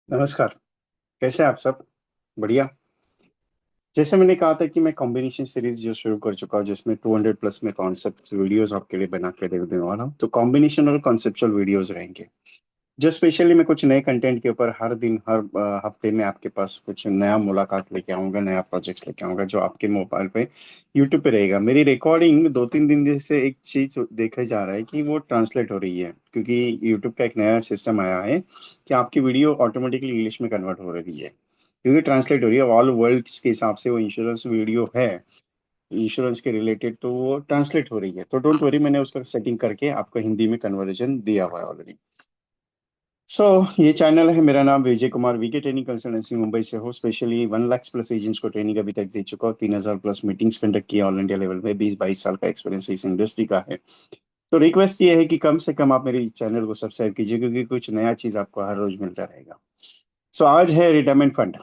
नमस्कार। कैसे हैं आप सब? बढ़िया। जैसे मैंने कहा था कि मैं कॉम्बिनेशन सीरीज जो शुरू कर चुका हूँ जिसमें 200 प्लस में कॉन्सेप्ट वीडियोस आपके लिए बना के दे देने वाला हूँ। तो कॉम्बिनेशन और कॉन्सेप्चुअल वीडियोस रहेंगे जो स्पेशली मैं कुछ नए कंटेंट के ऊपर हर दिन हर हफ्ते में आपके पास कुछ नया मुलाकात लेके आऊंगा, नया प्रोजेक्ट लेके आऊंगा जो आपके मोबाइल पे यूट्यूब पे रहेगा। मेरी रिकॉर्डिंग 2-3 दिन से एक चीज देखा जा रहा है कि वो ट्रांसलेट हो रही है, क्योंकि यूट्यूब का एक नया सिस्टम आया है कि आपकी वीडियो ऑटोमेटिकली इंग्लिश में कन्वर्ट हो रही है, क्योंकि ट्रांसलेट हो रही है ऑल वर्ल्ड के हिसाब से। वो इंश्योरेंस वीडियो है, इंश्योरेंस के रिलेटेड, तो वो ट्रांसलेट हो रही है। तो डोंट वरी, मैंने उसका सेटिंग करके आपको हिंदी में कन्वर्जन दिया हुआ है ऑलरेडी। ये चैनल है, मेरा नाम Vijay Kumar, VK training consultancy Mumbai से हो। स्पेशली 1 लाख प्लस एजेंट्स को ट्रेनिंग अभी तक दे चुका हूँ। 3,000 प्लस मीटिंग्स कंडक्ट किया ऑल इंडिया लेवल में। 20-22 साल का एक्सपीरियंस इस इंडस्ट्री का है। तो रिक्वेस्ट ये है कि कम से कम आप मेरे चैनल को सब्सक्राइब कीजिए, क्योंकि कुछ नया चीज आपको हर रोज मिलता रहेगा। आज है रिटायरमेंट फंड।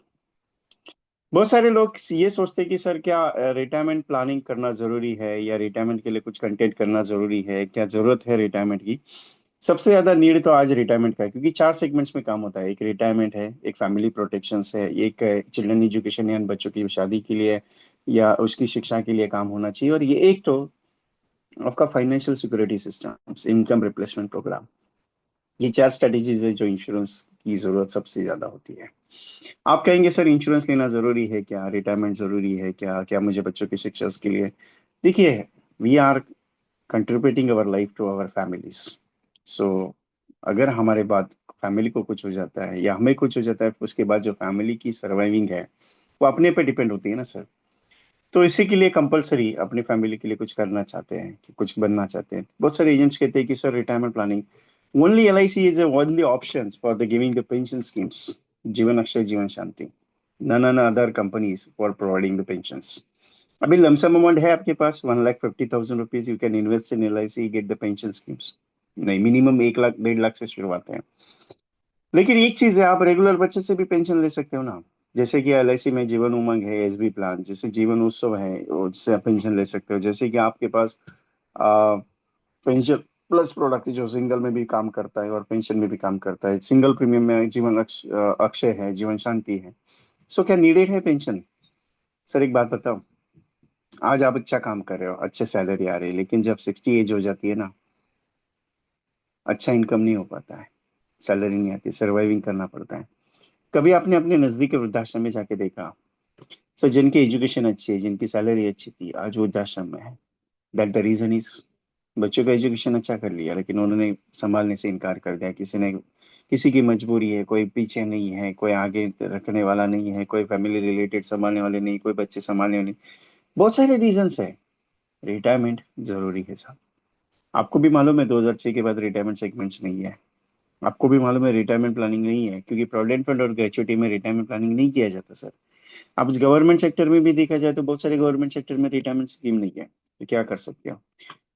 बहुत सारे लोग ये सोचते हैं कि सर क्या रिटायरमेंट प्लानिंग करना जरूरी है, या रिटायरमेंट के लिए कुछ कंटेंट करना जरूरी है, क्या जरूरत है रिटायरमेंट की। सबसे ज्यादा नीड तो आज रिटायरमेंट का है, क्योंकि 4 सेगमेंट्स में काम होता है। एक रिटायरमेंट है, एक फैमिली प्रोटेक्शन है, एक चिल्ड्रन एजुकेशन यानी बच्चों की शादी के लिए या उसकी शिक्षा के लिए काम होना चाहिए, और ये एक तो आपका financial security system, income replacement programme. ये 4 स्ट्रेटेजीज है जो इंश्योरेंस की जरूरत सबसे ज्यादा होती है। आप कहेंगे सर इंश्योरेंस लेना जरूरी है क्या, रिटायरमेंट जरूरी है क्या, क्या मुझे बच्चों की शिक्षा के लिए। देखिए, we are contributing our life to our families. So अगर हमारे बाद फैमिली को कुछ हो जाता है या हमें कुछ हो जाता है, उसके बाद जो फैमिली की सर्वाइविंग है वो अपने पे डिपेंड होती है ना सर। तो इसी के लिए कंपलसरी अपनी फैमिली के लिए कुछ करना चाहते हैं, कि कुछ बनना चाहते हैं। बहुत सारे एजेंट्स कहते हैं कि sir retirement planning only LIC is only option for the giving the pension schemes, Jeevan Akshay, Jeevan Shanti. None another companies for providing the pensions. अभी लमसम अमाउंट है आपके पास 1,50,000 rupees, you can invest in LIC, get the pension schemes. नहीं, minimum 1 lakh 1.5 lakh से शुरुआत है। लेकिन एक चीज है, आप रेगुलर बचत से भी पेंशन ले सकते हो ना। जैसे कि LIC में जीवन उमंग है, SB प्लान, जैसे जीवन उत्सव है, और जिससे आप पेंशन ले सकते हो। जैसे कि आपके पास पेंशन प्लस प्रोडक्ट जो सिंगल में भी काम करता है और पेंशन में भी काम करता है। सिंगल प्रीमियम में जीवन अक्षय है, जीवन शांति है। क्या नीडेड है पेंशन? सर एक बात बताओ, आज आप अच्छा काम कर रहे हो, अच्छे सैलरी आ रही है, लेकिन जब 60 एज हो जाती है ना, अच्छा इनकम नहीं हो पाता है, सैलरी नहीं आती, सर्वाइविंग करना पड़ता है। कभी आपने अपने नजदीक के वृद्धाश्रम में जाके देखा? सर जिनकी एजुकेशन अच्छी है, जिनकी सैलरी अच्छी थी, आज वो वृद्धाश्रम में है। दैट द रीजन इज, बच्चों का एजुकेशन अच्छा कर लिया लेकिन उन्होंने संभालने से इनकार कर दिया। किसी की मजबूरी है, कोई पीछे नहीं है, कोई आगे रखने वाला नहीं है, कोई फैमिली रिलेटेड संभालने वाले नहीं, कोई बच्चे संभालने वाले नहीं। बहुत सारे रीजंस है। रिटायरमेंट जरूरी है साहब। आपको भी मालूम है 2006 के बाद रिटायरमेंट सेगमेंट्स नहीं है। आपको भी मालूम है रिटायरमेंट प्लानिंग नहीं है, क्योंकि प्रोविडेंट फंड और ग्रेचुइटी में रिटायरमेंट प्लानिंग नहीं किया जाता सर। अब गवर्नमेंट सेक्टर में भी देखा जाए तो बहुत सारे गवर्नमेंट सेक्टर में रिटायरमेंट स्कीम नहीं है। तो क्या कर सकते हो?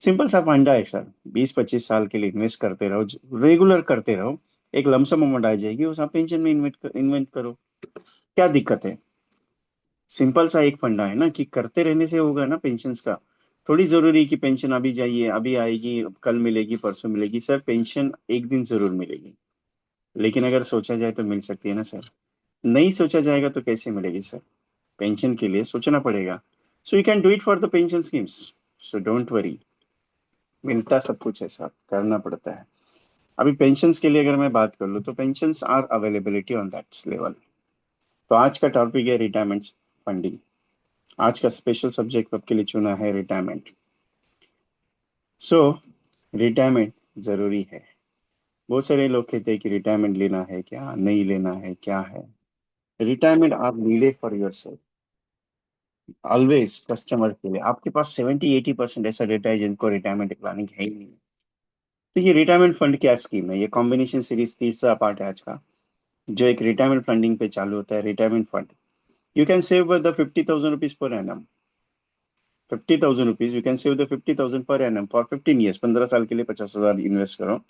सिंपल सा फंडा है सर, 20-25 साल के लिए इन्वेस्ट करते रहो, रेगुलर करते रहो। एक लमसम अमाउंट आ जाएगी, उस आप पेंशन में इन्वेस्ट करो। क्या दिक्कत है? सिंपल सा एक फंडा है ना, कि करते रहने से होगा ना पेंशन का। थोड़ी जरूरी है कि पेंशन अभी जाइए अभी आएगी, कल मिलेगी, परसों मिलेगी। सर पेंशन एक दिन जरूर मिलेगी, लेकिन अगर सोचा जाए तो मिल सकती है ना सर। नहीं सोचा जाएगा तो कैसे मिलेगी सर? पेंशन के लिए सोचना पड़ेगा। You can do it for the pension schemes. Don't worry, मिलता सब कुछ है साहब, करना पड़ता है। अभी पेंशन्स के लिए अगर मैं बात कर लूँ तो pensions are availability on that level. तो आज का टॉपिक है रिटायरमेंट फंडिंग। आज का स्पेशल सब्जेक्ट आपके लिए चुना है रिटायरमेंट। सो रिटायरमेंट जरूरी है। बहुत सारे लोग कहते हैं कि रिटायरमेंट लेना है क्या, नहीं लेना है, क्या है। Retirement are needed for your self, always customer के लिए। आपके पास 70-80% ऐसा डेटा है जिनको रिटायरमेंट प्लानिंग है ही नहीं। तो ये रिटायरमेंट फंड क्या स्कीम है? ये कॉम्बिनेशन सीरीज तीसरा पार्ट है आज का, जो एक रिटायरमेंट फंडिंग पे चालू होता है। Retirement fund, you can save the 50,000 rupees per annum. 50,000 rupees, you can save the 50,000 per annum for 15 years. 15 साल के लिए 50,000 इन्वेस्ट करो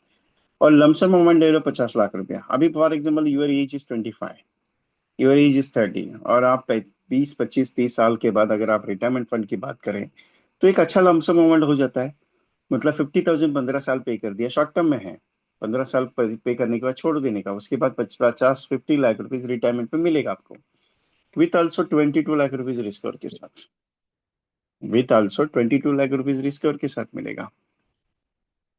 और लमसम अमाउंट ले लो 50 लाख रुपया। अभी for example your age is 25, your age is 30, और आप 20-25-30 साल के बाद अगर आप रिटायरमेंट फंड की बात करें तो एक अच्छा लमसम अमाउंट हो जाता है। मतलब 50,000 15 साल पे कर दिया, शॉर्ट टर्म में है। 15 साल पे करने के बाद छोड़ देने का, उसके बाद 50-50 लाख रुपीज रिटायरमेंट में मिलेगा आपको, with also 22 lakh rupees risk के साथ, with also 22 lakh rupees risk के साथ मिलेगा।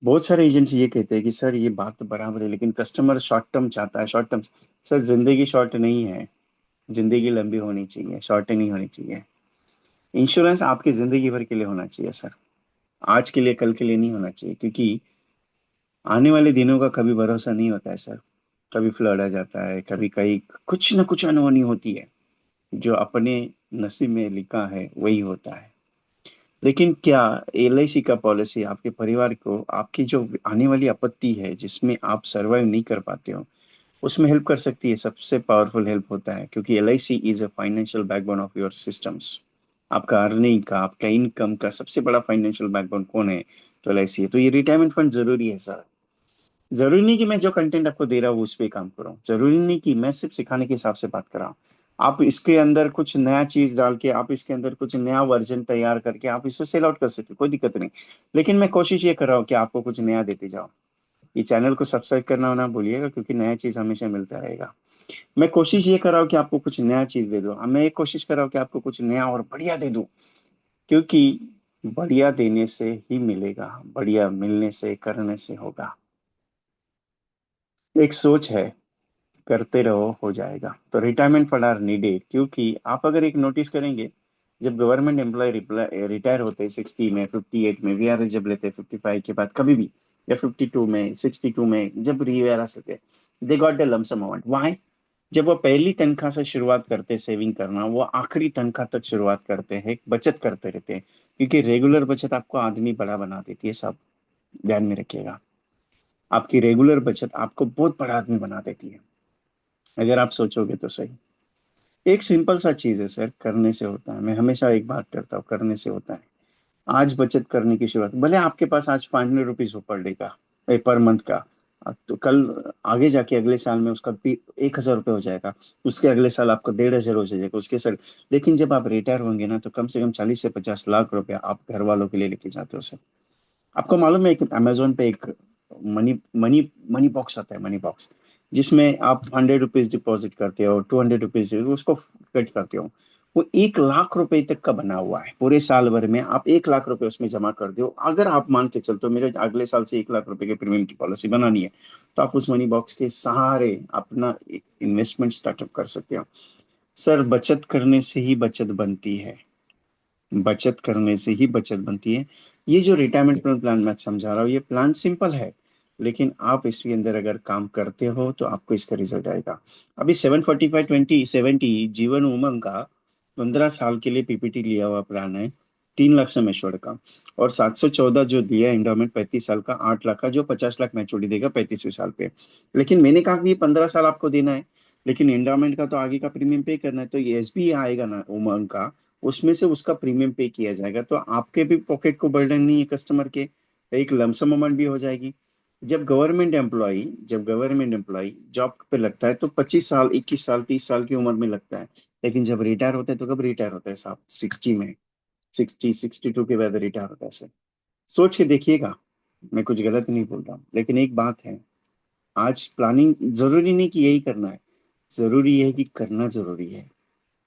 बहुत सारे एजेंट्स ये कहते हैं कि सर ये बात तो बराबर है, लेकिन कस्टमर शॉर्ट टर्म चाहता है, शॉर्ट टर्म। सर जिंदगी शॉर्ट नहीं है, जिंदगी लंबी होनी चाहिए, शॉर्ट नहीं होनी चाहिए। इंश्योरेंस आपकी जिंदगी भर के लिए होना चाहिए सर, आज के लिए कल के लिए नहीं होना चाहिए, क्योंकि आने वाले दिनों का कभी भरोसा नहीं होता है सर। कभी फ्लड आ जाता है, कभी कहीं कुछ ना कुछ अनहोनी होती है, जो अपने नसीब में लिखा है वही होता है। लेकिन क्या एलआईसी का पॉलिसी आपके परिवार को, आपकी जो आने वाली आपत्ति है जिसमें आप सरवाइव नहीं कर पाते हो, उसमें हेल्प कर सकती है? सबसे पावरफुल हेल्प होता है, क्योंकि LIC is a financial backbone of your systems. आपका अर्निंग का, आपका इनकम का सबसे बड़ा फाइनेंशियल बैकबोन कौन है? तो एलआईसी है। तो ये रिटायरमेंट फंड जरूरी है सर। जरूरी नहीं कि मैं जो कंटेंट आपको दे रहा हूँ उस पे काम कर रहा हूँ, जरूरी नहीं कि मैं सिर्फ सिखाने के हिसाब से बात कर रहा हूँ। आप इसके अंदर कुछ नया चीज डाल के, आप इसके अंदर कुछ नया वर्जन तैयार करके आप इसको सेल आउट कर सकते हो, कोई दिक्कत नहीं। लेकिन मैं कोशिश ये कर रहा हूँ कि आपको कुछ नया देते जाओ। ये चैनल को सब्सक्राइब करना ना भूलिएगा, क्योंकि नया चीज हमेशा मिलता रहेगा। मैं कोशिश ये कर रहा हूँ कि आपको कुछ नया चीज दे दूं, मैं एक कोशिश कर रहा हूँ कि आपको कुछ नया और बढ़िया दे दूं, क्योंकि बढ़िया देने से ही मिलेगा, बढ़िया मिलने से, करने से होगा। एक सोच है, करते रहो हो जाएगा। तो रिटायरमेंट फंड आर नीडेड, क्योंकि आप अगर एक नोटिस करेंगे, जब गवर्नमेंट एम्प्लॉय रिटायर होते हैं 60 में, 58 में, वीआरएस जब लेते हैं 55 के बाद कभी भी, या 52 में, 62 में, जब वीआरएस लेते हैं, they got the lump sum amount. Why? जब वो पहली तनख्वाह से शुरुआत करते हैं सेविंग करना, वो आखिरी तनख्वाह तक शुरुआत करते हैं, बचत करते रहते हैं, क्योंकि रेगुलर बचत आपको आदमी बड़ा बना देती है। सब ध्यान में रखिएगा, आपकी रेगुलर बचत आपको बहुत बड़ा आदमी बना देती है, अगर आप सोचोगे तो सही। एक सिंपल सा चीज है सर, करने से होता है। मैं हमेशा एक बात करता हूँ, करने से होता है। आज बचत करने की शुरुआत, भले आपके पास आज 500 रुपीज हो पर डे का, पर मंथ का, तो कल आगे जाके अगले साल में उसका भी 1,000 रुपये हो जाएगा, उसके अगले साल आपको 1,500 हो जाएगा, उसके सर। लेकिन जब आप रिटायर होंगे ना, तो कम से कम 40 से 50 लाख रुपया आप घर वालों के लिए लेके जाते हो सर। आपको मालूम है, एक अमेजोन पे एक मनी मनी मनी बॉक्स आता है, मनी बॉक्स, जिसमें आप 100 रुपीज डिपॉजिट करते हो, 200 रुपीज उसको कट करते हो। वो 1 लाख रुपए तक का बना हुआ है, पूरे साल भर में आप 1 लाख रुपए उसमें जमा कर दो। अगर आप मान के चलते हो मेरे अगले साल से 1 लाख रुपए के प्रीमियम की पॉलिसी बनानी है, तो आप उस मनी बॉक्स के सहारे अपना इन्वेस्टमेंट स्टार्टअप कर सकते हो। सर बचत करने से ही बचत बनती है, बचत करने से ही बचत बनती है। ये जो रिटायरमेंट प्लान मैं समझा रहा हूँ, ये प्लान सिंपल है, लेकिन आप इसके अंदर अगर काम करते हो तो आपको इसका रिजल्ट आएगा। अभी 745/20/70 जीवन उमंग का 15 साल के लिए पीपीटी लिया हुआ प्लान है, 3 लाख सम एश्योर्ड का। और 714 जो दिया एंडोमेंट 35 साल का, 8 लाख का, जो 50 लाख मैच्योरिटी देगा 35वें साल पे। लेकिन मैंने कहा कि ये 15 साल आपको देना है, लेकिन एंडोमेंट का तो आगे का प्रीमियम पे करना है, तो ये एसबी आएगा ना उमंग का, उसमें से उसका प्रीमियम पे किया जाएगा, तो आपके भी पॉकेट को बर्डन नहीं है, कस्टमर के एक लमसम अमाउंट भी हो जाएगी। जब गवर्नमेंट एम्प्लॉय जॉब पे लगता है तो 25 साल, 21 साल, 30 साल की उम्र में लगता है। लेकिन जब रिटायर होता है तो कब रिटायर होता है साहब? 60 में, 62 के बाद रिटायर होता है सर। सोच के देखिएगा, मैं कुछ गलत नहीं बोल रहा हूँ, लेकिन एक बात है, आज प्लानिंग जरूरी नहीं कि यही करना है, जरूरी है कि करना जरूरी है।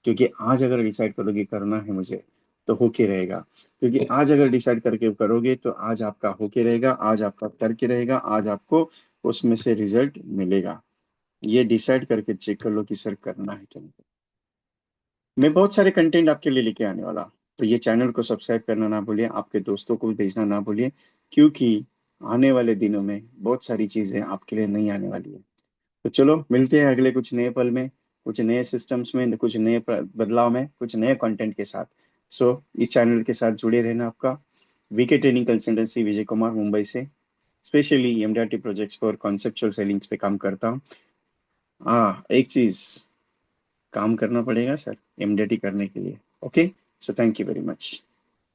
क्योंकि आज अगर डिसाइड करोगे करना है मुझे, तो होके रहेगा। क्योंकि आज अगर डिसाइड करके करोगे तो आज आपका होके रहेगा, आज आपका करके रहेगा, आज आपको उसमें से रिजल्ट मिलेगा। ये डिसाइड करके चेक कर लो कि सर करना है क्या नहीं। मैं बहुत सारे कंटेंट आपके लिए लेके आने वाला हूं। तो ये चैनल को सब्सक्राइब करना ना भूलिए, आपके दोस्तों को भी भेजना ना भूलिए, क्योंकि आने वाले दिनों में बहुत सारी चीजें आपके लिए नहीं आने वाली है। तो चलो मिलते हैं अगले कुछ नए पल में, कुछ नए सिस्टम्स में, कुछ नए बदलाव में, कुछ नए कंटेंट के साथ। इस चैनल के साथ जुड़े रहना। आपका VK training consultancy, Vijay Kumar, Mumbai से, स्पेशली एमडीआरटी प्रोजेक्ट्स पर कॉन्सेप्चुअल सेलिंग्स पे काम करता हूँ। हाँ, एक चीज, काम करना पड़ेगा सर एमडीआरटी करने के लिए। Okay, so thank you very much.